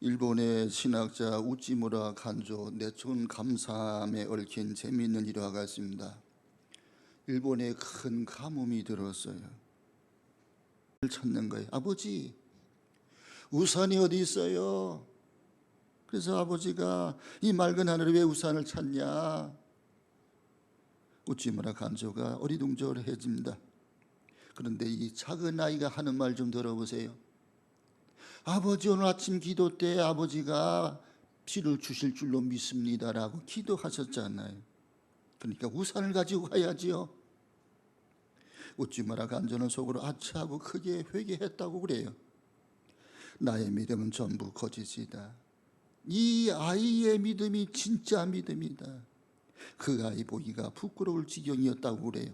일본의 신학자 우찌무라 간조 내촌 감사함에 얽힌 재미있는 일화가 있습니다. 일본에 큰 가뭄이 들었어요. 찾는 거예요. 아버지, 우산이 어디 있어요? 그래서 아버지가 이 맑은 하늘에 왜 우산을 찾냐? 우찌무라 간조가 어리둥절해집니다. 그런데 이 작은 아이가 하는 말 좀 들어보세요. 아버지, 오늘 아침 기도 때 아버지가 비를 주실 줄로 믿습니다라고 기도하셨잖아요. 그러니까 우산을 가지고 가야지요. 우찌무라 간조는 속으로 아차하고 크게 회개했다고 그래요. 나의 믿음은 전부 거짓이다. 이 아이의 믿음이 진짜 믿음이다. 그 아이 보기가 부끄러울 지경이었다고 그래요.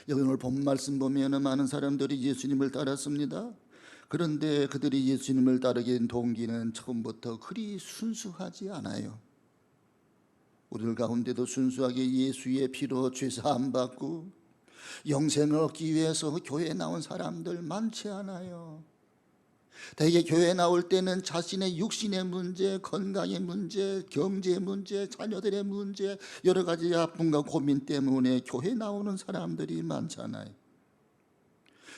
여기 오늘 본 말씀 보면 많은 사람들이 예수님을 따랐습니다. 그런데 그들이 예수님을 따르게 된 동기는 처음부터 그리 순수하지 않아요. 우리들 가운데도 순수하게 예수의 피로 죄사함 받고 영생을 얻기 위해서 교회에 나온 사람들 많지 않아요. 대개 교회에 나올 때는 자신의 육신의 문제, 건강의 문제, 경제 문제, 자녀들의 문제, 여러 가지 아픔과 고민 때문에 교회에 나오는 사람들이 많잖아요.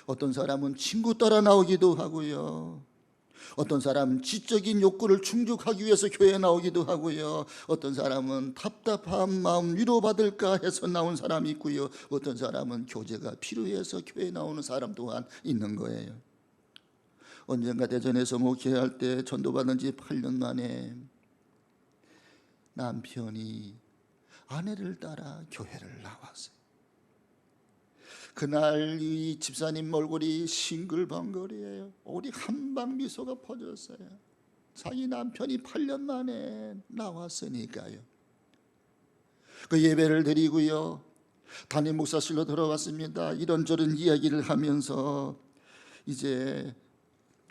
어떤 사람은 친구 따라 나오기도 하고요. 어떤 사람은 지적인 욕구를 충족하기 위해서 교회에 나오기도 하고요. 어떤 사람은 답답한 마음 위로받을까 해서 나온 사람이 있고요. 어떤 사람은 교제가 필요해서 교회에 나오는 사람 또한 있는 거예요. 언젠가 대전에서 목회할 때 전도받은 지 8년 만에 남편이 아내를 따라 교회를 나왔어요. 그날 이 집사님 얼굴이 싱글벙글이에요. 우리 한방 미소가 퍼졌어요. 자기 남편이 8년 만에 나왔으니까요. 그 예배를 드리고요, 담임 목사실로 들어갔습니다. 이런저런 이야기를 하면서 이제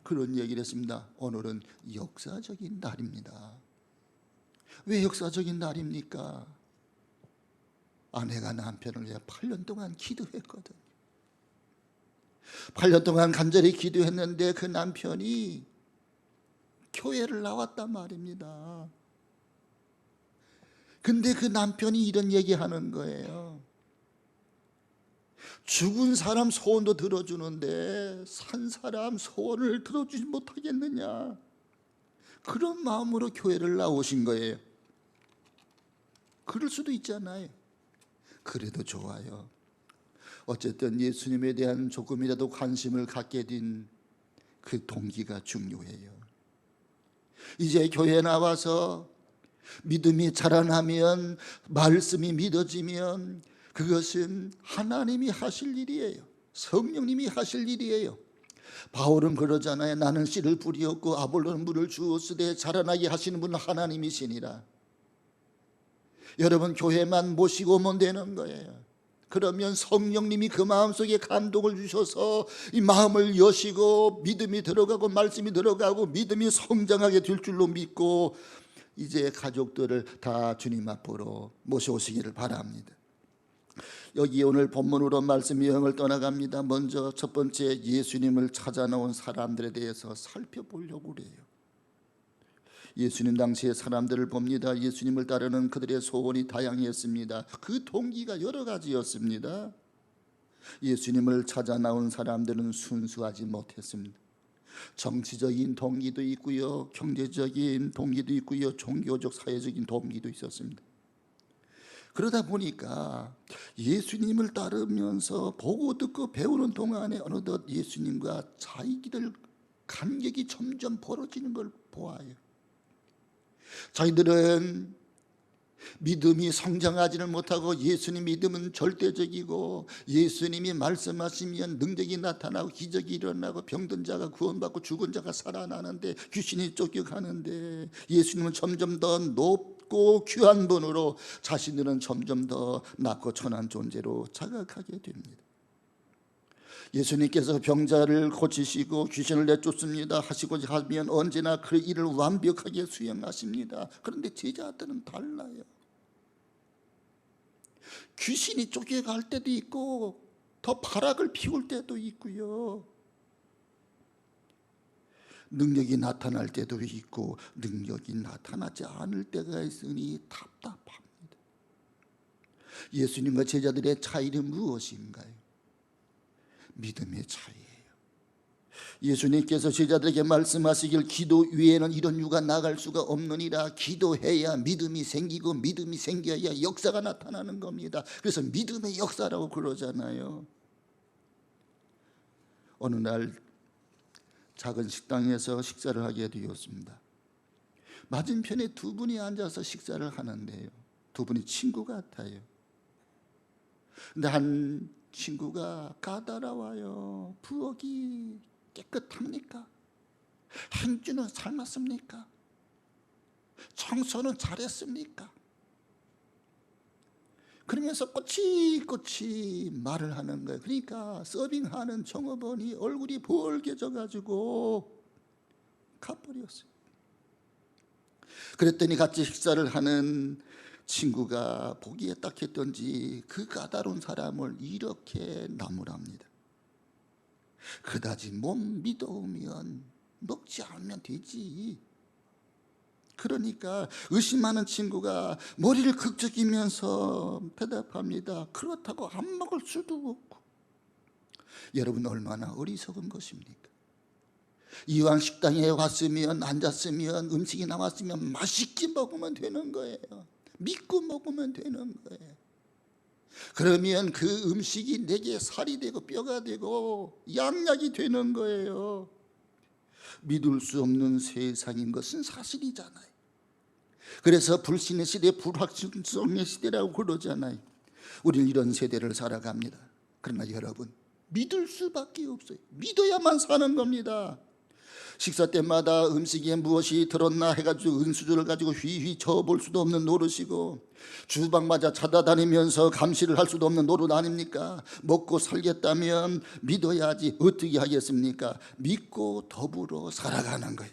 그런 얘기를 했습니다. 오늘은 역사적인 날입니다. 왜 역사적인 날입니까? 아내가 남편을 위해 8년 동안 기도했거든. 8년 동안 간절히 기도했는데 그 남편이 교회를 나왔단 말입니다. 근데 그 남편이 이런 얘기하는 거예요. 죽은 사람 소원도 들어주는데 산 사람 소원을 들어주지 못하겠느냐, 그런 마음으로 교회를 나오신 거예요. 그럴 수도 있잖아요. 그래도 좋아요. 어쨌든 예수님에 대한 조금이라도 관심을 갖게 된 그 동기가 중요해요. 이제 교회에 나와서 믿음이 자라나면, 말씀이 믿어지면 그것은 하나님이 하실 일이에요. 성령님이 하실 일이에요. 바울은 그러잖아요. 나는 씨를 뿌리었고 아볼로는 물을 주었으되 자라나게 하시는 분은 하나님이시니라. 여러분, 교회만 모시고 오면 되는 거예요. 그러면 성령님이 그 마음속에 감동을 주셔서 이 마음을 여시고 믿음이 들어가고 말씀이 들어가고 믿음이 성장하게 될 줄로 믿고 이제 가족들을 다 주님 앞으로 모셔오시기를 바랍니다. 여기 오늘 본문으로 말씀 여행을 떠나갑니다. 먼저 첫 번째, 예수님을 찾아 나온 사람들에 대해서 살펴보려고 그래요. 예수님 당시의 사람들을 봅니다. 예수님을 따르는 그들의 소원이 다양했습니다. 그 동기가 여러 가지였습니다. 예수님을 찾아 나온 사람들은 순수하지 못했습니다. 정치적인 동기도 있고요, 경제적인 동기도 있고요, 종교적 사회적인 동기도 있었습니다. 그러다 보니까 예수님을 따르면서 보고 듣고 배우는 동안에 어느덧 예수님과 자기들 간격이 점점 벌어지는 걸 보아요. 자기들은 믿음이 성장하지는 못하고 예수님 믿음은 절대적이고 예수님이 말씀하시면 능력이 나타나고 기적이 일어나고 병든 자가 구원받고 죽은 자가 살아나는데 귀신이 쫓겨가는데 예수님은 점점 더 높고 귀한 분으로 자신들은 점점 더 낮고 천한 존재로 자각하게 됩니다. 예수님께서 병자를 고치시고 귀신을 내쫓습니다 하시고자 하면 언제나 그 일을 완벽하게 수행하십니다. 그런데 제자들은 달라요. 귀신이 쫓겨갈 때도 있고 더 발악을 피울 때도 있고요. 능력이 나타날 때도 있고 능력이 나타나지 않을 때가 있으니 답답합니다. 예수님과 제자들의 차이는 무엇인가요? 믿음의 차이예요. 예수님께서 제자들에게 말씀하시길 기도 위에는 이런 유가 나갈 수가 없느니라. 기도해야 믿음이 생기고 믿음이 생겨야 역사가 나타나는 겁니다. 그래서 믿음의 역사라고 그러잖아요. 어느 날 작은 식당에서 식사를 하게 되었습니다. 맞은편에 두 분이 앉아서 식사를 하는데요, 두 분이 친구 같아요. 근데 한 친구가 까다로워요. 부엌이 깨끗합니까? 행주는 삶았습니까? 청소는 잘했습니까? 그러면서 꼬치꼬치 말을 하는 거예요. 그러니까 서빙하는 종업원이 얼굴이 벌개져가지고 가버렸어요. 그랬더니 같이 식사를 하는 친구가 보기에 딱했던지 그 까다로운 사람을 이렇게 나무랍니다. 그다지 못 믿어오면 먹지 않으면 되지. 그러니까 의심하는 친구가 머리를 극적이면서 대답합니다. 그렇다고 안 먹을 수도 없고. 여러분, 얼마나 어리석은 것입니까? 이왕 식당에 왔으면, 앉았으면, 음식이 나왔으면 맛있게 먹으면 되는 거예요. 믿고 먹으면 되는 거예요. 그러면 그 음식이 내게 살이 되고 뼈가 되고 양약이 되는 거예요. 믿을 수 없는 세상인 것은 사실이잖아요. 그래서 불신의 시대, 불확실성의 시대라고 그러잖아요. 우리는 이런 세대를 살아갑니다. 그러나 여러분, 믿을 수밖에 없어요. 믿어야만 사는 겁니다. 식사 때마다 음식에 무엇이 들었나 해가지고 은수저를 가지고 휘휘 쳐볼 수도 없는 노릇이고, 주방마다 찾아다니면서 감시를 할 수도 없는 노릇 아닙니까? 먹고 살겠다면 믿어야지 어떻게 하겠습니까? 믿고 더불어 살아가는 거예요.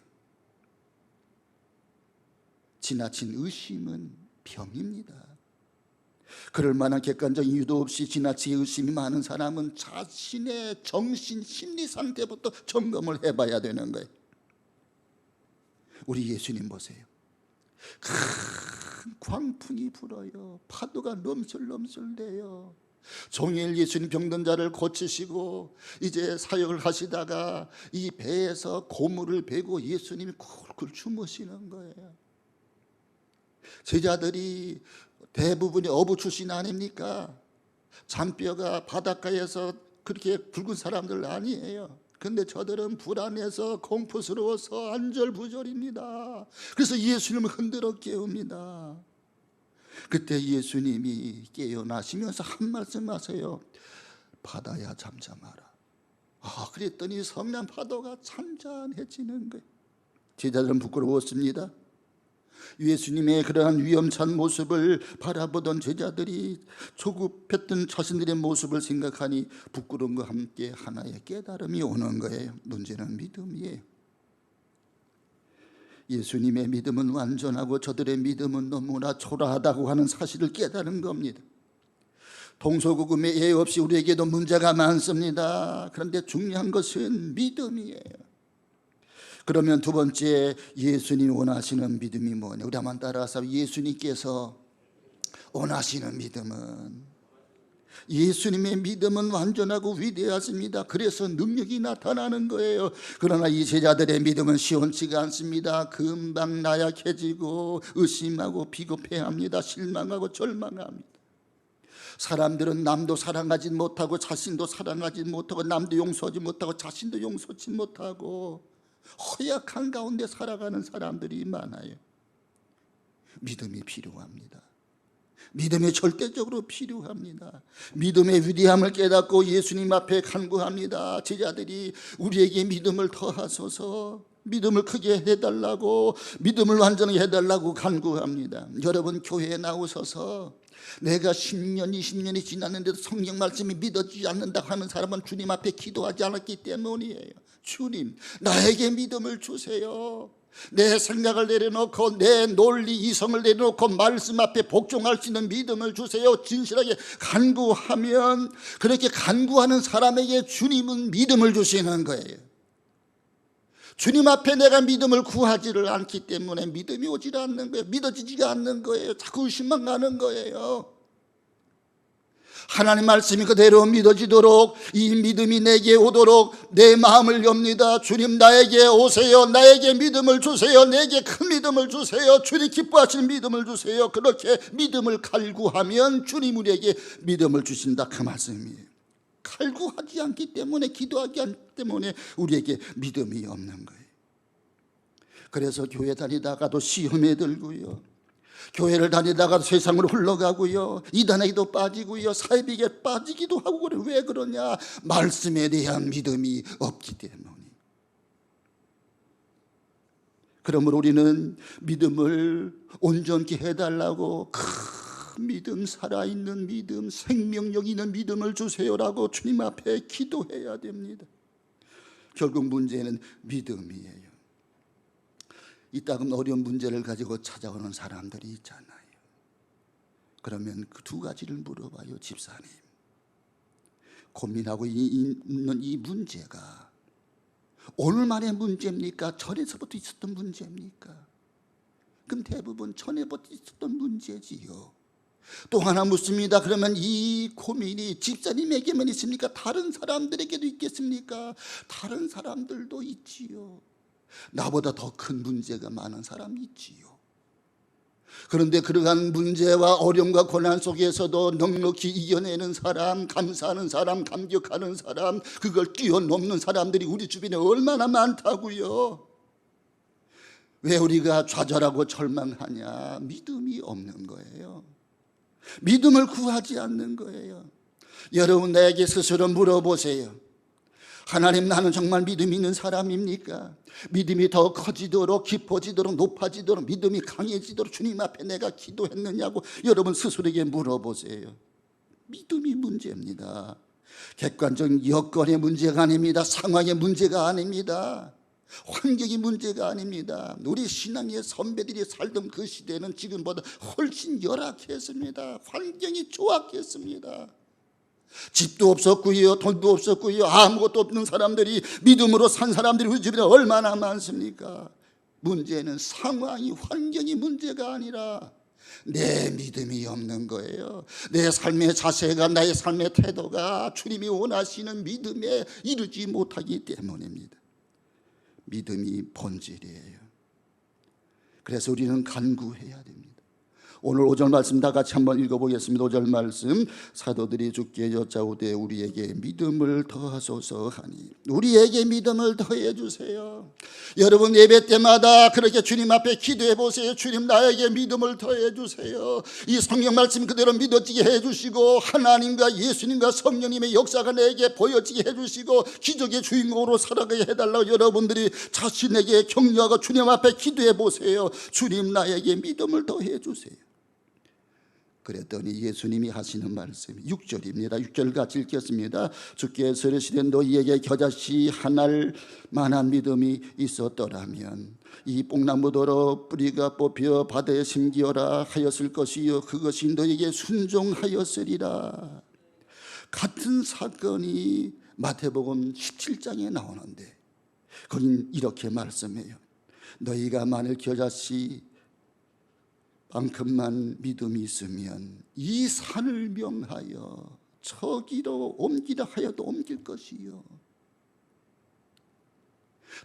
지나친 의심은 병입니다. 그럴 만한 객관적인 이유도 없이 지나치게 의심이 많은 사람은 자신의 정신 심리 상태부터 점검을 해봐야 되는 거예요. 우리 예수님 보세요. 큰 광풍이 불어요. 파도가 넘실넘실대요. 종일 예수님 병든 자를 고치시고 이제 사역을 하시다가 이 배에서 고물을 베고 예수님이 쿨쿨 주무시는 거예요. 제자들이 대부분이 어부 출신 아닙니까? 잔뼈가 바닷가에서 그렇게 굵은 사람들 아니에요. 근데 저들은 불안해서 공포스러워서 안절부절입니다. 그래서 예수님을 흔들어 깨웁니다. 그때 예수님이 깨어나시면서 한 말씀 하세요. 바다야 잠잠하라. 그랬더니 성난 파도가 잔잔해지는 거예요. 제자들은 부끄러웠습니다. 예수님의 그러한 위험찬 모습을 바라보던 제자들이 조급했던 자신들의 모습을 생각하니 부끄러움과 함께 하나의 깨달음이 오는 거예요. 문제는 믿음이에요. 예수님의 믿음은 완전하고 저들의 믿음은 너무나 초라하다고 하는 사실을 깨달은 겁니다. 동서고금의 예 없이 우리에게도 문제가 많습니다. 그런데 중요한 것은 믿음이에요. 그러면 두 번째, 예수님이 원하시는 믿음이 뭐냐? 우리 한번 따라서 예수님께서 원하시는 믿음은, 예수님의 믿음은 완전하고 위대하십니다. 그래서 능력이 나타나는 거예요. 그러나 이 제자들의 믿음은 시원치가 않습니다. 금방 나약해지고 의심하고 비겁해합니다. 실망하고 절망합니다. 사람들은 남도 사랑하지 못하고 자신도 사랑하지 못하고 남도 용서하지 못하고 자신도 용서하지 못하고 허약한 가운데 살아가는 사람들이 많아요. 믿음이 필요합니다. 믿음이 절대적으로 필요합니다. 믿음의 위대함을 깨닫고 예수님 앞에 간구합니다. 제자들이 우리에게 믿음을 더하소서, 믿음을 크게 해달라고, 믿음을 완전히 해달라고 간구합니다. 여러분, 교회에 나오셔서 내가 10년, 20년이 지났는데도 성경 말씀이 믿어지지 않는다 하는 사람은 주님 앞에 기도하지 않았기 때문이에요. 주님, 나에게 믿음을 주세요. 내 생각을 내려놓고 내 논리 이성을 내려놓고 말씀 앞에 복종할 수 있는 믿음을 주세요. 진실하게 간구하면, 그렇게 간구하는 사람에게 주님은 믿음을 주시는 거예요. 주님 앞에 내가 믿음을 구하지를 않기 때문에 믿음이 오질 않는 거예요. 믿어지지가 않는 거예요. 자꾸 의심만 가는 거예요. 하나님 말씀이 그대로 믿어지도록, 이 믿음이 내게 오도록 내 마음을 엽니다. 주님, 나에게 오세요. 나에게 믿음을 주세요. 내게 큰 믿음을 주세요. 주님 기뻐하시는 믿음을 주세요. 그렇게 믿음을 갈구하면 주님 우리에게 믿음을 주신다, 그 말씀이에요. 갈구하지 않기 때문에, 기도하지 않기 때문에 우리에게 믿음이 없는 거예요. 그래서 교회 다니다가도 시험에 들고요, 교회를 다니다가 세상으로 흘러가고요, 이단에도 빠지고요, 사이비에 빠지기도 하고 그래. 왜 그러냐? 말씀에 대한 믿음이 없기 때문에. 그러므로 우리는 믿음을 온전히 해달라고, 큰 믿음, 살아있는 믿음, 생명력 있는 믿음을 주세요라고 주님 앞에 기도해야 됩니다. 결국 문제는 믿음이에요. 이따금 어려운 문제를 가지고 찾아오는 사람들이 있잖아요. 그러면 그 두 가지를 물어봐요. 집사님, 고민하고 있는 이 문제가 오늘만의 문제입니까? 전에서부터 있었던 문제입니까? 그럼 대부분 전에부터 있었던 문제지요. 또 하나 묻습니다. 그러면 이 고민이 집사님에게만 있습니까? 다른 사람들에게도 있겠습니까? 다른 사람들도 있지요. 나보다 더 큰 문제가 많은 사람이 있지요. 그런데 그러한 문제와 어려움과 고난 속에서도 넉넉히 이겨내는 사람, 감사하는 사람, 감격하는 사람, 그걸 뛰어넘는 사람들이 우리 주변에 얼마나 많다고요. 왜 우리가 좌절하고 절망하냐? 믿음이 없는 거예요. 믿음을 구하지 않는 거예요. 여러분, 나에게 스스로 물어보세요. 하나님, 나는 정말 믿음 있는 사람입니까? 믿음이 더 커지도록, 깊어지도록, 높아지도록, 믿음이 강해지도록 주님 앞에 내가 기도했느냐고 여러분 스스로에게 물어보세요. 믿음이 문제입니다. 객관적인 여건의 문제가 아닙니다. 상황의 문제가 아닙니다. 환경이 문제가 아닙니다. 우리 신앙의 선배들이 살던 그 시대는 지금보다 훨씬 열악했습니다. 환경이 조악했습니다. 집도 없었고요, 돈도 없었고요, 아무것도 없는 사람들이, 믿음으로 산 사람들이 우리 주변에 얼마나 많습니까? 문제는 상황이, 환경이 문제가 아니라 내 믿음이 없는 거예요. 내 삶의 자세가, 나의 삶의 태도가 주님이 원하시는 믿음에 이르지 못하기 때문입니다. 믿음이 본질이에요. 그래서 우리는 간구해야 됩니다. 오늘 5절 말씀 다 같이 한번 읽어보겠습니다. 5절 말씀, 사도들이 주께 여짜오되 우리에게 믿음을 더하소서 하니. 우리에게 믿음을 더해 주세요. 여러분, 예배 때마다 그렇게 주님 앞에 기도해 보세요. 주님, 나에게 믿음을 더해 주세요. 이 성경 말씀 그대로 믿어지게 해 주시고, 하나님과 예수님과 성령님의 역사가 내게 보여지게 해 주시고, 기적의 주인공으로 살아가게 해달라고 여러분들이 자신에게 격려하고 주님 앞에 기도해 보세요. 주님, 나에게 믿음을 더해 주세요. 그랬더니 예수님이 하시는 말씀이 6절입니다. 6절 같이 읽겠습니다. 주께서 이르시되 너희에게 겨자씨 하나를 만한 믿음이 있었더라면 이 뽕나무더러 뿌리가 뽑혀 바다에 심기어라 하였을 것이요 그것이 너희에게 순종하였으리라. 같은 사건이 마태복음 17장에 나오는데 거긴 이렇게 말씀해요. 너희가 만일 겨자씨 만큼만 믿음이 있으면 이 산을 명하여 저기로 옮기라 하여도 옮길 것이요.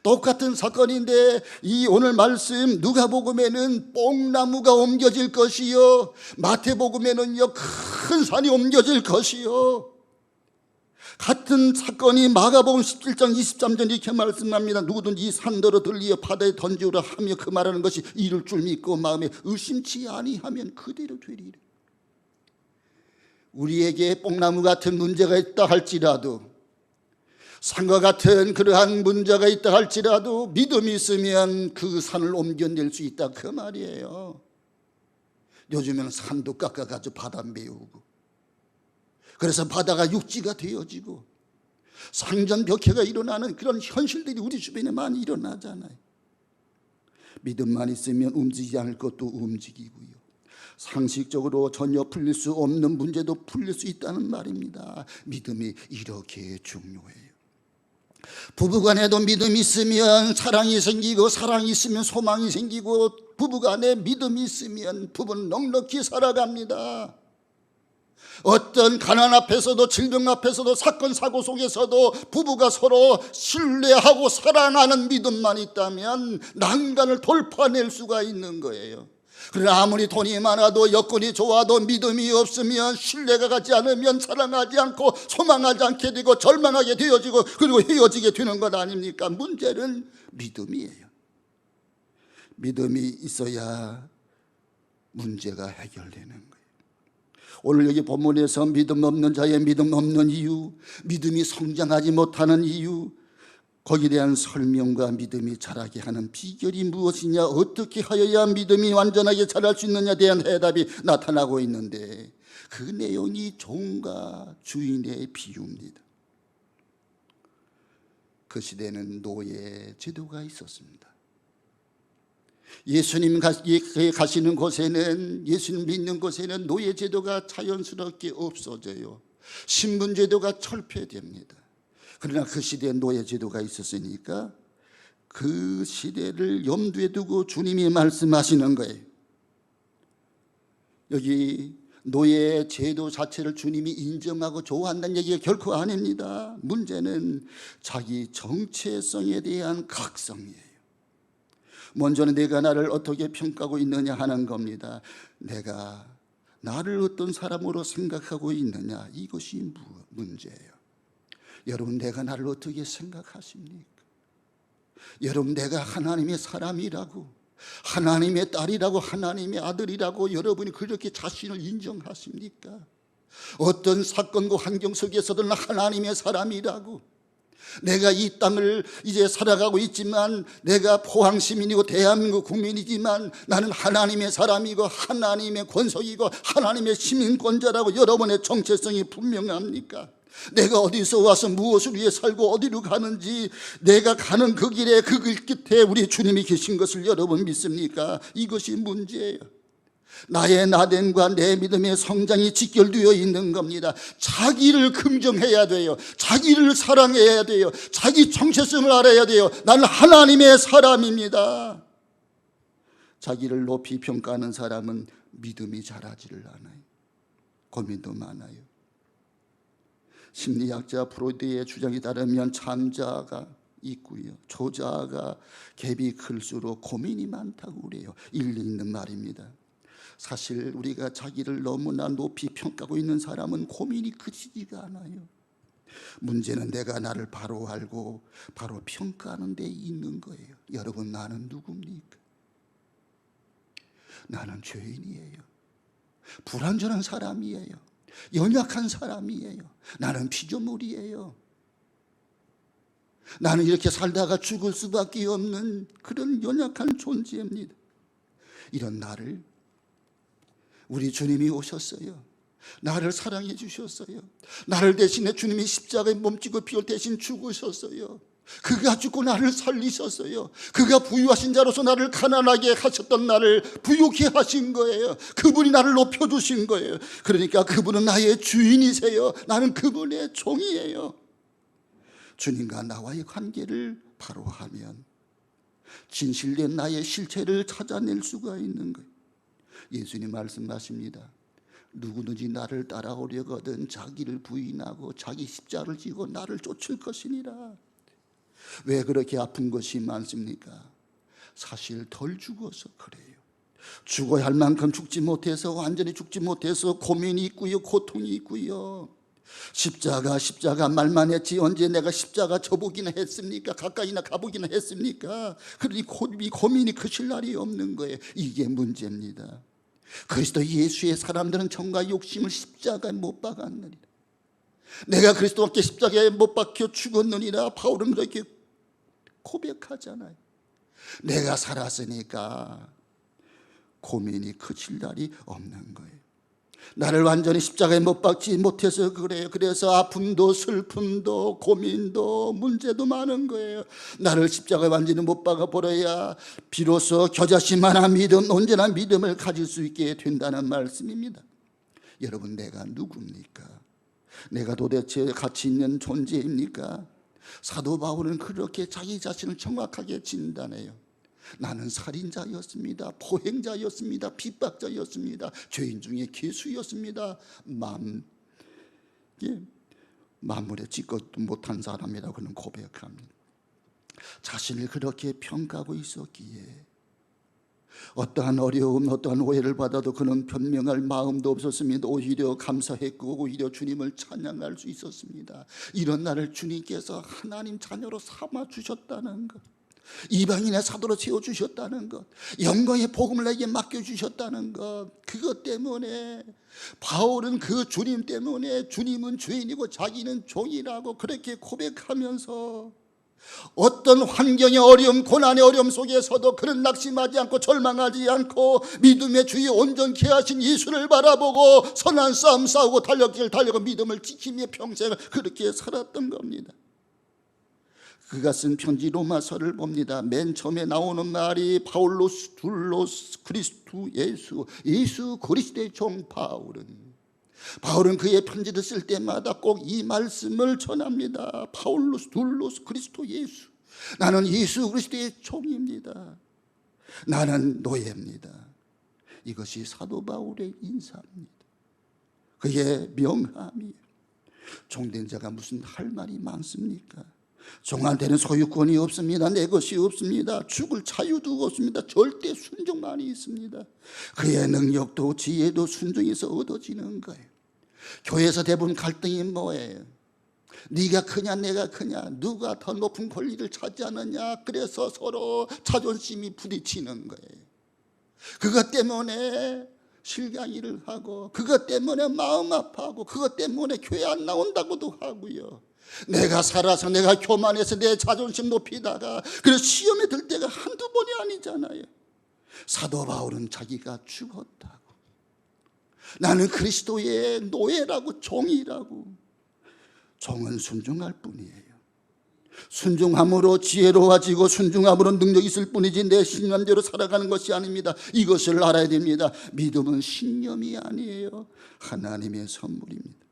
똑같은 사건인데 이 오늘 말씀 누가복음에는 뽕나무가 옮겨질 것이요, 마태복음에는요 큰 산이 옮겨질 것이요. 같은 사건이 마가복음 17장 23절 이렇게 말씀합니다. 누구든지 이 산더러 들리어 바다에 던지오라 하며 그 말하는 것이 이룰 줄 믿고 마음에 의심치 아니하면 그대로 되리라. 우리에게 뽕나무 같은 문제가 있다 할지라도, 산과 같은 그러한 문제가 있다 할지라도 믿음이 있으면 그 산을 옮겨낼 수 있다, 그 말이에요. 요즘에는 산도 깎아가지고 바다 메우고, 그래서 바다가 육지가 되어지고 상전벽해가 일어나는 그런 현실들이 우리 주변에 많이 일어나잖아요. 믿음만 있으면 움직이지 않을 것도 움직이고요, 상식적으로 전혀 풀릴 수 없는 문제도 풀릴 수 있다는 말입니다. 믿음이 이렇게 중요해요. 부부간에도 믿음이 있으면 사랑이 생기고, 사랑이 있으면 소망이 생기고, 부부간에 믿음이 있으면 부부는 넉넉히 살아갑니다. 어떤 가난 앞에서도, 질병 앞에서도, 사건 사고 속에서도 부부가 서로 신뢰하고 사랑하는 믿음만 있다면 난간을 돌파낼 수가 있는 거예요. 그러나 아무리 돈이 많아도, 여건이 좋아도 믿음이 없으면, 신뢰가 가지 않으면 사랑하지 않고 소망하지 않게 되고 절망하게 되어지고, 그리고 헤어지게 되는 것 아닙니까? 문제는 믿음이에요. 믿음이 있어야 문제가 해결되는 거예요. 오늘 여기 본문에서 믿음 없는 자의 믿음 없는 이유, 믿음이 성장하지 못하는 이유, 거기에 대한 설명과 믿음이 자라게 하는 비결이 무엇이냐, 어떻게 하여야 믿음이 완전하게 자랄 수 있느냐에 대한 해답이 나타나고 있는데, 그 내용이 종과 주인의 비유입니다. 그 시대는 노예 제도가 있었습니다. 예수님 가시는 곳에는, 예수님 믿는 곳에는 노예 제도가 자연스럽게 없어져요. 신분 제도가 철폐됩니다. 그러나 그 시대에 노예 제도가 있었으니까 그 시대를 염두에 두고 주님이 말씀하시는 거예요. 여기 노예 제도 자체를 주님이 인정하고 좋아한다는 얘기가 결코 아닙니다. 문제는 자기 정체성에 대한 각성이에요. 먼저는 내가 나를 어떻게 평가하고 있느냐 하는 겁니다. 내가 나를 어떤 사람으로 생각하고 있느냐, 이것이 문제예요. 여러분, 내가 나를 어떻게 생각하십니까? 여러분, 내가 하나님의 사람이라고, 하나님의 딸이라고, 하나님의 아들이라고 여러분이 그렇게 자신을 인정하십니까? 어떤 사건과 환경 속에서든 하나님의 사람이라고, 내가 이 땅을 이제 살아가고 있지만, 내가 포항 시민이고 대한민국 국민이지만 나는 하나님의 사람이고 하나님의 권속이고 하나님의 시민권자라고 여러분의 정체성이 분명합니까? 내가 어디서 와서 무엇을 위해 살고 어디로 가는지, 내가 가는 그 길에, 그 길 끝에 우리 주님이 계신 것을 여러분 믿습니까? 이것이 문제예요. 나의 나됨과 내 믿음의 성장이 직결되어 있는 겁니다. 자기를 긍정해야 돼요. 자기를 사랑해야 돼요. 자기 정체성을 알아야 돼요. 나는 하나님의 사람입니다. 자기를 높이 평가하는 사람은 믿음이 자라지를 않아요. 고민도 많아요. 심리학자 프로이드의 주장에 따르면 참자가 있고요, 초자가 갭이 클수록 고민이 많다고 그래요. 일리 있는 말입니다. 사실 우리가 자기를 너무나 높이 평가하고 있는 사람은 고민이 그치지가 않아요. 문제는 내가 나를 바로 알고 바로 평가하는 데 있는 거예요. 여러분, 나는 누굽니까? 나는 죄인이에요. 불완전한 사람이에요. 연약한 사람이에요. 나는 피조물이에요. 나는 이렇게 살다가 죽을 수밖에 없는 그런 연약한 존재입니다. 이런 나를 우리 주님이 오셨어요. 나를 사랑해 주셨어요. 나를 대신해 주님이 십자가에 몸지고 피를 대신 죽으셨어요. 그가 죽고 나를 살리셨어요. 그가 부유하신 자로서 나를 가난하게 하셨던 나를 부유케 하신 거예요. 그분이 나를 높여주신 거예요. 그러니까 그분은 나의 주인이세요. 나는 그분의 종이에요. 주님과 나와의 관계를 바로 하면 진실된 나의 실체를 찾아낼 수가 있는 거예요. 예수님 말씀하십니다. 누구든지 나를 따라오려거든 자기를 부인하고 자기 십자가를 지고 나를 쫓을 것이니라. 왜 그렇게 아픈 것이 많습니까? 사실 덜 죽어서 그래요. 죽어야 할 만큼 죽지 못해서, 완전히 죽지 못해서 고민이 있고요, 고통이 있고요. 십자가 말만 했지 언제 내가 십자가 져보기나 했습니까? 가까이나 가보기나 했습니까? 그러니 고민이 크실 날이 없는 거예요. 이게 문제입니다. 그리스도 예수의 사람들은 정과 욕심을 십자가에 못 박았느니라. 내가 그리스도께 십자가에 못 박혀 죽었느니라. 바울은 그렇게 고백하잖아요. 내가 살았으니까 고민이 그칠 날이 없는 거예요. 나를 완전히 십자가에 못 박지 못해서 그래요. 그래서 아픔도 슬픔도 고민도 문제도 많은 거예요. 나를 십자가에 완전히 못 박아 버려야 비로소 겨자씨만한 믿음, 온전한 믿음을 가질 수 있게 된다는 말씀입니다. 여러분, 내가 누굽니까? 내가 도대체 가치 있는 존재입니까? 사도 바울은 그렇게 자기 자신을 정확하게 진단해요. 나는 살인자였습니다. 포행자였습니다. 핍박자였습니다. 죄인 중에 괴수였습니다. 마물에 찌꺼도 못한 사람이라고 그는 고백합니다. 자신을 그렇게 평가하고 있었기에 어떠한 어려움, 어떠한 오해를 받아도 그는 변명할 마음도 없었습니다. 오히려 감사했고 오히려 주님을 찬양할 수 있었습니다. 이런 나를 주님께서 하나님 자녀로 삼아주셨다는 것, 이방인의 사도로 세워주셨다는 것, 영광의 복음을 내게 맡겨주셨다는 것, 그것 때문에 바울은 그 주님 때문에 주님은 죄인이고 자기는 종이라고 그렇게 고백하면서 어떤 환경의 어려움, 고난의 어려움 속에서도 그는 낙심하지 않고 절망하지 않고 믿음의 주에 온전케 하신 예수를 바라보고 선한 싸움 싸우고 달려길 달려고 믿음을 지키며 평생을 그렇게 살았던 겁니다. 그가 쓴 편지 로마서를 봅니다. 맨 처음에 나오는 말이 바울로스 둘로스 그리스도 예수 그리스도의 종 바울은 그의 편지를 쓸 때마다 꼭 이 말씀을 전합니다. 바울로스 둘로스 그리스도 예수, 나는 예수 그리스도의 종입니다. 나는 노예입니다. 이것이 사도 바울의 인사입니다. 그의 명함이에요. 종된 자가 무슨 할 말이 많습니까? 종한테는 소유권이 없습니다. 내 것이 없습니다. 죽을 자유도 없습니다. 절대 순종만이 있습니다. 그의 능력도 지혜도 순종에서 얻어지는 거예요. 교회에서 대부분 갈등이 뭐예요? 네가 크냐 내가 크냐, 누가 더 높은 권리를 차지하느냐, 그래서 서로 자존심이 부딪히는 거예요. 그것 때문에 실강이를 하고, 그것 때문에 마음 아파하고, 그것 때문에 교회 안 나온다고도 하고요. 내가 살아서 내가 교만해서 내 자존심 높이다가 그래서 시험에 들 때가 한두 번이 아니잖아요. 사도 바울은 자기가 죽었다고, 나는 그리스도의 노예라고, 종이라고. 종은 순종할 뿐이에요. 순종함으로 지혜로워지고 순종함으로 능력이 있을 뿐이지 내 신념대로 살아가는 것이 아닙니다. 이것을 알아야 됩니다. 믿음은 신념이 아니에요. 하나님의 선물입니다.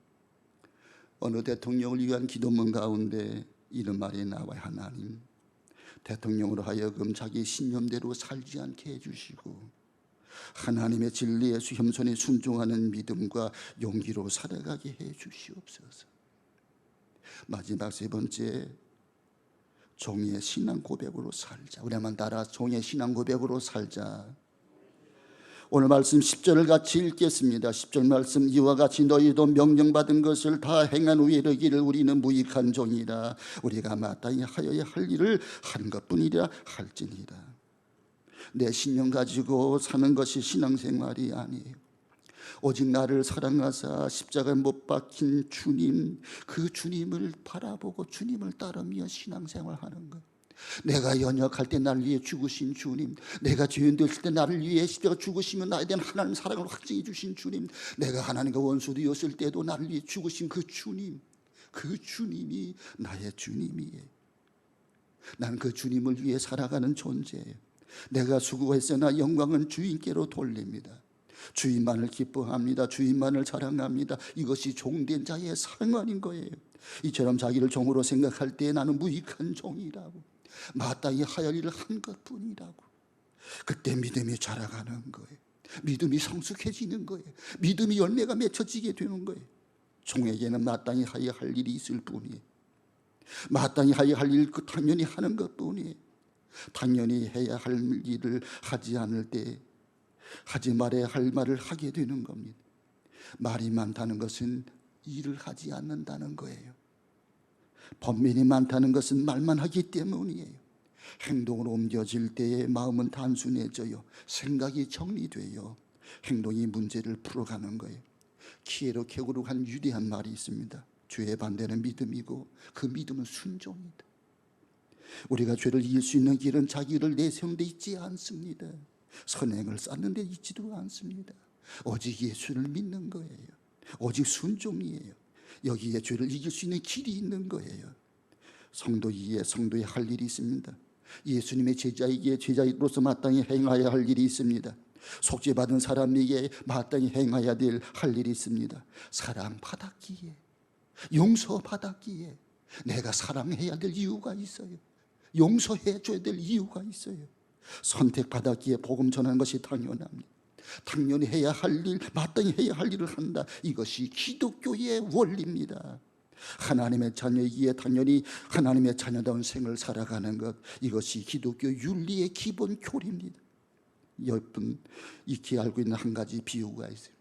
어느 대통령을 위한 기도문 가운데 이런 말이 나와요. 하나님, 대통령으로 하여금 자기 신념대로 살지 않게 해주시고 하나님의 진리에 겸손히 순종하는 믿음과 용기로 살아가게 해주시옵소서. 마지막 세 번째, 종의 신앙 고백으로 살자. 우리 한번 따라 종의 신앙 고백으로 살자. 오늘 말씀 10절을 같이 읽겠습니다. 10절 말씀, 이와 같이 너희도 명령받은 것을 다 행한 후에 이르기를 우리는 무익한 종이라, 우리가 마땅히 하여야 할 일을 한 것뿐이라 할지니라. 내 신념 가지고 사는 것이 신앙생활이 아니에요. 오직 나를 사랑하사 십자가에 못 박힌 주님, 그 주님을 바라보고 주님을 따르며 신앙생활하는 것. 내가 연약할 때 나를 위해 죽으신 주님, 내가 죄인 되었을 때 나를 위해 십자가 죽으시며 나에 대한 하나님 사랑을 확증해 주신 주님, 내가 하나님과 원수 되었을 때도 나를 위해 죽으신 그 주님, 그 주님이 나의 주님이에요. 나는 그 주님을 위해 살아가는 존재예요. 내가 수고했으나 영광은 주인께로 돌립니다. 주인만을 기뻐합니다. 주인만을 자랑합니다. 이것이 종된 자의 생활인 거예요. 이처럼 자기를 종으로 생각할 때 나는 무익한 종이라고, 마땅히 하여야 일을 한 것뿐이라고. 그때 믿음이 자라가는 거예요. 믿음이 성숙해지는 거예요. 믿음이 열매가 맺혀지게 되는 거예요. 종에게는 마땅히 하여야 할 일이 있을 뿐이에요. 마땅히 하여야 할 일 당연히 하는 것뿐이에요. 당연히 해야 할 일을 하지 않을 때 하지 말아야 할 말을 하게 되는 겁니다. 말이 많다는 것은 일을 하지 않는다는 거예요. 번민이 많다는 것은 말만 하기 때문이에요. 행동으로 옮겨질 때에 마음은 단순해져요. 생각이 정리돼요. 행동이 문제를 풀어가는 거예요. 키에로 ኬ고룩한 유대한 말이 있습니다. 죄의 반대는 믿음이고 그 믿음은 순종이다. 우리가 죄를 이길 수 있는 길은 자기를 내세우는 데 있지 않습니다. 선행을 쌓는 데 있지도 않습니다. 오직 예수를 믿는 거예요. 오직 순종이에요. 여기에 죄를 이길 수 있는 길이 있는 거예요. 성도에 할 일이 있습니다. 예수님의 제자이기에 제자로서 마땅히 행하여야 할 일이 있습니다. 속죄받은 사람에게 마땅히 행해야 될 할 일이 있습니다. 사랑받았기에, 용서받았기에, 내가 사랑해야 될 이유가 있어요. 용서해 줘야 될 이유가 있어요. 선택받았기에 복음 전하는 것이 당연합니다. 당연히 해야 할 일, 마땅히 해야 할 일을 한다. 이것이 기독교의 원리입니다. 하나님의 자녀이기에 당연히 하나님의 자녀다운 생을 살아가는 것, 이것이 기독교 윤리의 기본 교리입니다. 여러분 익히 알고 있는 한 가지 비유가 있어요.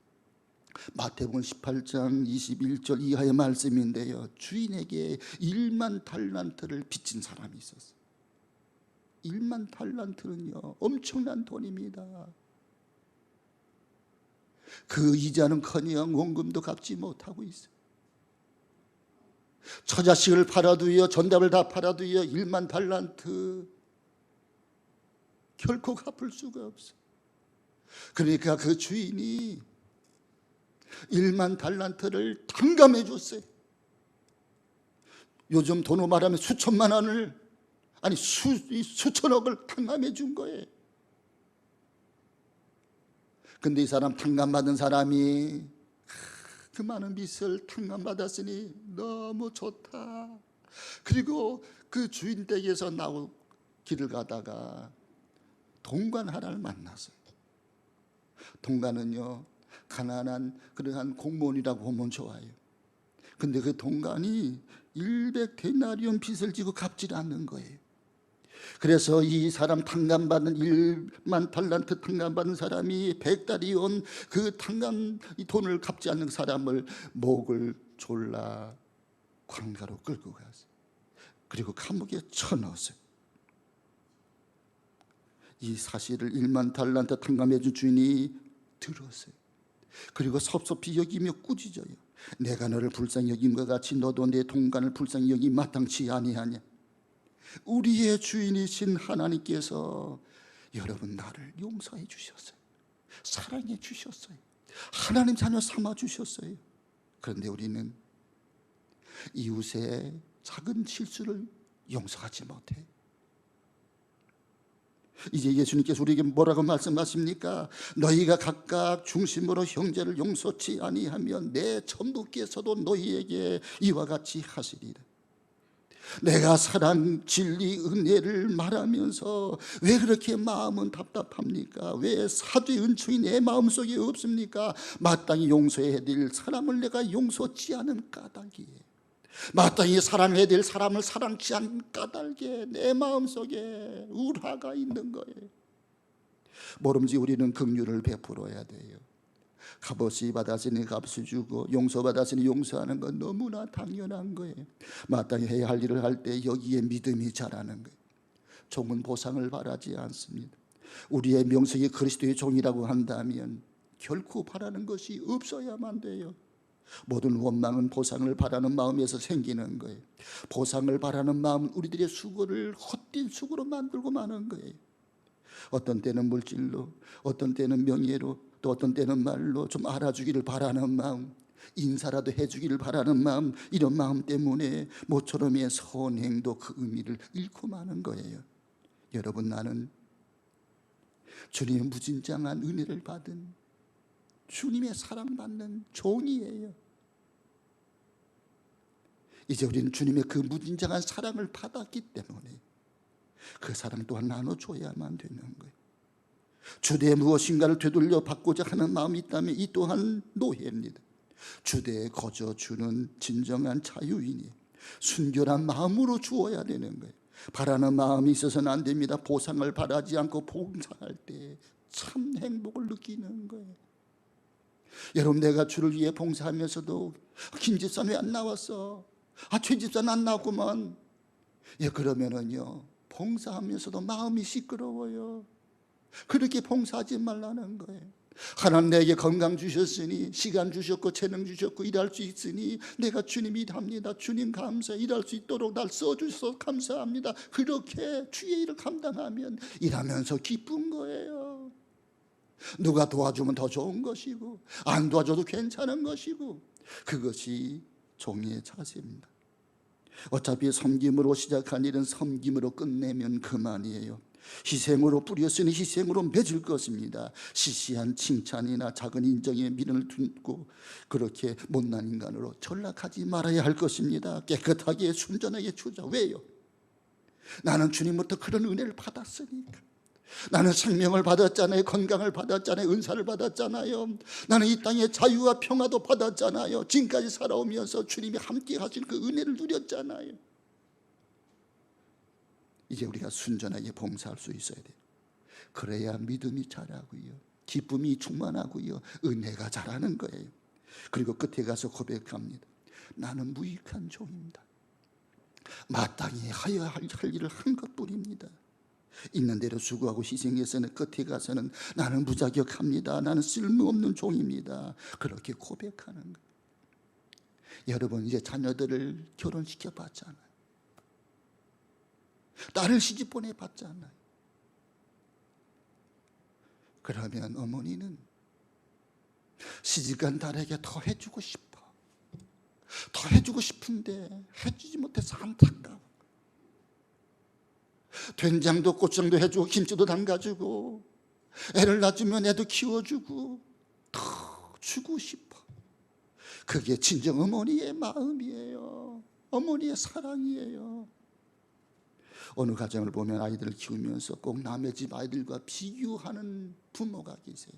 마태복음 18장 21절 이하의 말씀인데요, 주인에게 1만 달란트를 빚진 사람이 있었어요. 1만 달란트는요 엄청난 돈입니다. 그 이자는커녕 원금도 갚지 못하고 있어요. 처자식을 팔아도요, 전답을 다 팔아도요 1만 달란트 결코 갚을 수가 없어요. 그러니까 그 주인이 1만 달란트를 탕감해 줬어요. 요즘 돈으로 말하면 수천만 원을, 아니 수천억을 탕감해 준 거예요. 근데 이 사람 탕감받은 사람이 그 많은 빚을 탕감받았으니 너무 좋다. 그리고 그 주인 댁에서 나오 길을 가다가 동관 하나를 만났어요. 동관은요 가난한 그러한 공무원이라고 보면 좋아요. 근데 그 동관이 100데나리온 빚을 지고 갚지 않는 거예요. 그래서 이 사람 탕감받은 1만 달란트 탕감받은 사람이 100다리온 그 탕감 돈을 갚지 않는 사람을 목을 졸라 광가로 끌고 갔어요. 그리고 감옥에 쳐넣었어요. 이 사실을 1만 달란트 탕감해 준 주인이 들었어요. 그리고 섭섭히 여기며 꾸짖어요. 내가 너를 불쌍히 여긴 것 같이 너도 내 동관을 불쌍히 여기 마땅치 아니하냐. 우리의 주인이신 하나님께서 여러분 나를 용서해 주셨어요. 사랑해 주셨어요. 하나님 자녀 삼아 주셨어요. 그런데 우리는 이웃의 작은 실수를 용서하지 못해. 이제 예수님께서 우리에게 뭐라고 말씀하십니까? 너희가 각각 중심으로 형제를 용서치 아니하면 내 천부께서도 너희에게 이와 같이 하시리라. 내가 사랑, 진리, 은혜를 말하면서 왜 그렇게 마음은 답답합니까? 왜 사죄의 은총이 내 마음속에 없습니까? 마땅히 용서해야 될 사람을 내가 용서치 않은 까닭이에요. 마땅히 사랑해야 될 사람을 사랑치 않은 까닭에 내 마음속에 우라가 있는 거예요. 모름지 우리는 긍휼을 베풀어야 돼요. 값없이 받았으니 값을 주고 용서받았으니 용서하는 건 너무나 당연한 거예요. 마땅히 해야 할 일을 할 때 여기에 믿음이 자라는 거예요. 종은 보상을 바라지 않습니다. 우리의 명성이 그리스도의 종이라고 한다면 결코 바라는 것이 없어야만 돼요. 모든 원망은 보상을 바라는 마음에서 생기는 거예요. 보상을 바라는 마음은 우리들의 수고를 헛된 수고로 만들고 마는 거예요. 어떤 때는 물질로, 어떤 때는 명예로, 또 어떤 때는 말로 좀 알아주기를 바라는 마음, 인사라도 해주기를 바라는 마음, 이런 마음 때문에 모처럼의 선행도 그 의미를 잃고 마는 거예요. 여러분, 나는 주님의 무진장한 은혜를 받은 주님의 사랑받는 종이에요. 이제 우리는 주님의 그 무진장한 사랑을 받았기 때문에 그 사랑 또한 나눠줘야만 되는 거예요. 주대에 무엇인가를 되돌려 받고자 하는 마음이 있다면 이 또한 노예입니다. 주대에 거저 주는 진정한 자유인이 순결한 마음으로 주어야 되는 거예요. 바라는 마음이 있어서는 안 됩니다. 보상을 바라지 않고 봉사할 때 참 행복을 느끼는 거예요. 여러분, 내가 주를 위해 봉사하면서도 김 집사는 왜 안 나왔어? 최 집사는 안 나왔구만. 그러면은요 봉사하면서도 마음이 시끄러워요. 그렇게 봉사하지 말라는 거예요. 하나님 내게 건강 주셨으니, 시간 주셨고 재능 주셨고 일할 수 있으니 내가 주님 일합니다. 주님 감사, 일할 수 있도록 날 써주셔서 감사합니다. 그렇게 주의 일을 감당하면 일하면서 기쁜 거예요. 누가 도와주면 더 좋은 것이고 안 도와줘도 괜찮은 것이고, 그것이 종의 자세입니다. 어차피 섬김으로 시작한 일은 섬김으로 끝내면 그만이에요. 희생으로 뿌렸으니 희생으로 맺을 것입니다. 시시한 칭찬이나 작은 인정에 미련을 두고 그렇게 못난 인간으로 전락하지 말아야 할 것입니다. 깨끗하게 순전하게 주자. 왜요? 나는 주님부터 그런 은혜를 받았으니까. 나는 생명을 받았잖아요. 건강을 받았잖아요. 은사를 받았잖아요. 나는 이 땅에 자유와 평화도 받았잖아요. 지금까지 살아오면서 주님이 함께 하신 그 은혜를 누렸잖아요. 이제 우리가 순전하게 봉사할 수 있어야 돼요. 그래야 믿음이 자라고요, 기쁨이 충만하고요, 은혜가 자라는 거예요. 그리고 끝에 가서 고백합니다. 나는 무익한 종입니다. 마땅히 하여야 할 일을 한 것뿐입니다. 있는 대로 수고하고 희생해서는 끝에 가서는 나는 무자격합니다. 나는 쓸모없는 종입니다. 그렇게 고백하는 거예요. 여러분, 이제 자녀들을 결혼시켜 봤잖아요. 딸을 시집 보내봤잖아요. 그러면 어머니는 시집간 딸에게 더 해주고 싶어. 더 해주고 싶은데 해주지 못해서 안타까워. 된장도 고추장도 해주고 김치도 담가주고 애를 낳아주면 애도 키워주고 더 주고 싶어. 그게 진정 어머니의 마음이에요. 어머니의 사랑이에요. 어느 가정을 보면 아이들을 키우면서 꼭 남의 집 아이들과 비교하는 부모가 계세요.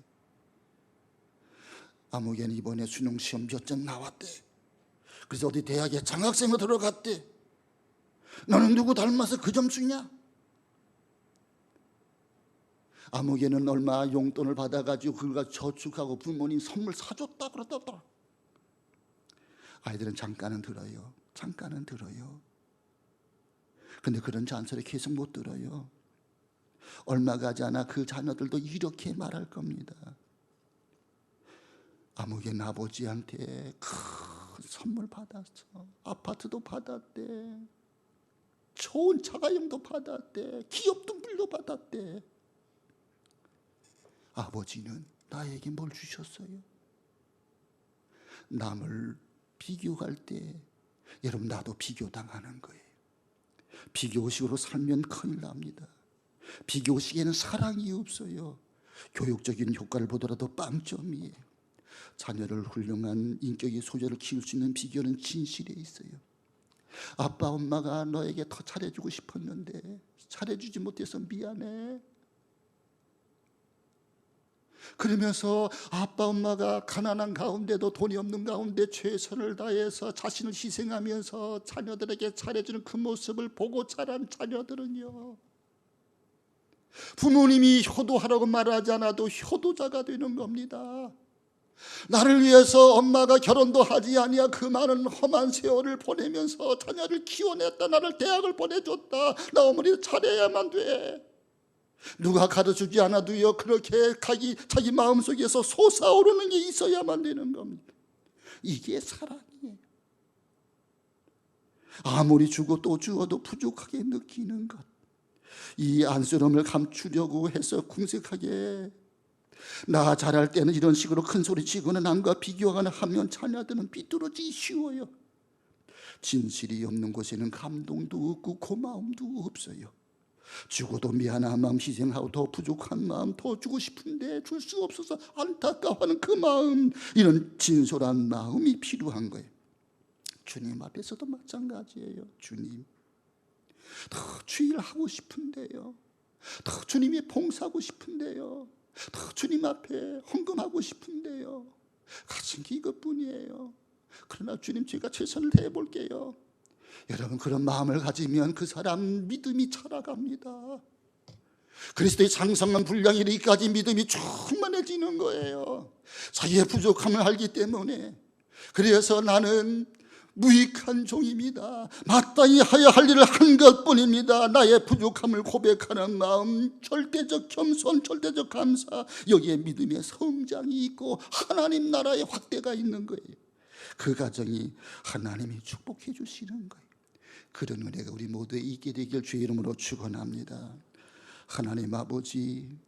아무개는 이번에 수능시험 몇 점 나왔대. 그래서 어디 대학에 장학생으로 들어갔대. 너는 누구 닮아서 그 점수냐? 아무개는 얼마 용돈을 받아가지고 그걸 저축하고 부모님 선물 사줬다 그러더라. 아이들은 잠깐은 들어요. 잠깐은 들어요. 근데 그런 잔소리 계속 못 들어요. 얼마 가지 않아 그 자녀들도 이렇게 말할 겁니다. 아무개는 아버지한테 큰 선물 받았어. 아파트도 받았대. 좋은 자가용도 받았대. 기업도 물려받았대. 아버지는 나에게 뭘 주셨어요? 남을 비교할 때 여러분, 나도 비교당하는 거예요. 비교식으로 살면 큰일 납니다. 비교식에는 사랑이 없어요. 교육적인 효과를 보더라도 빵점이에요. 자녀를 훌륭한 인격의 소재를 키울 수 있는 비결은 진실에 있어요. 아빠 엄마가 너에게 더 잘해주고 싶었는데 잘해주지 못해서 미안해. 그러면서 아빠 엄마가 가난한 가운데도 돈이 없는 가운데 최선을 다해서 자신을 희생하면서 자녀들에게 잘해주는 그 모습을 보고 자란 자녀들은요, 부모님이 효도하라고 말하지 않아도 효도자가 되는 겁니다. 나를 위해서 엄마가 결혼도 하지 아니야 그 많은 험한 세월을 보내면서 자녀를 키워냈다. 나를 대학을 보내줬다. 나 어머니 잘해야만 돼. 누가 가르쳐주지 않아도요, 그렇게 자기 마음속에서 솟아오르는 게 있어야만 되는 겁니다. 이게 사랑이에요. 아무리 주고 또 주어도 부족하게 느끼는 것, 이 안쓰러움을 감추려고 해서 궁색하게 나 잘할 때는 이런 식으로 큰 소리 치고는 남과 비교하거나 하면 자녀들은 삐뚤어지기 쉬워요. 진실이 없는 곳에는 감동도 없고 고마움도 없어요. 주고도 미안한 마음, 희생하고 더 부족한 마음, 더 주고 싶은데 줄 수 없어서 안타까워하는 그 마음, 이런 진솔한 마음이 필요한 거예요. 주님 앞에서도 마찬가지예요. 주님, 더 주일하고 싶은데요, 더 주님이 봉사하고 싶은데요, 더 주님 앞에 헌금하고 싶은데요, 가진 게 이것뿐이에요. 그러나 주님, 제가 최선을 다해볼게요. 여러분, 그런 마음을 가지면 그 사람 믿음이 자라갑니다. 그리스도의 장성한 분량이 이르기까지 믿음이 충만해지는 거예요. 자기의 부족함을 알기 때문에. 그래서 나는 무익한 종입니다. 마땅히 하여야 할 일을 한 것뿐입니다. 나의 부족함을 고백하는 마음, 절대적 겸손, 절대적 감사, 여기에 믿음의 성장이 있고 하나님 나라의 확대가 있는 거예요. 그 가정이 하나님이 축복해 주시는 거예요. 그런 은혜가 우리 모두에 있게 되길 주의 이름으로 축원합니다. 하나님 아버지,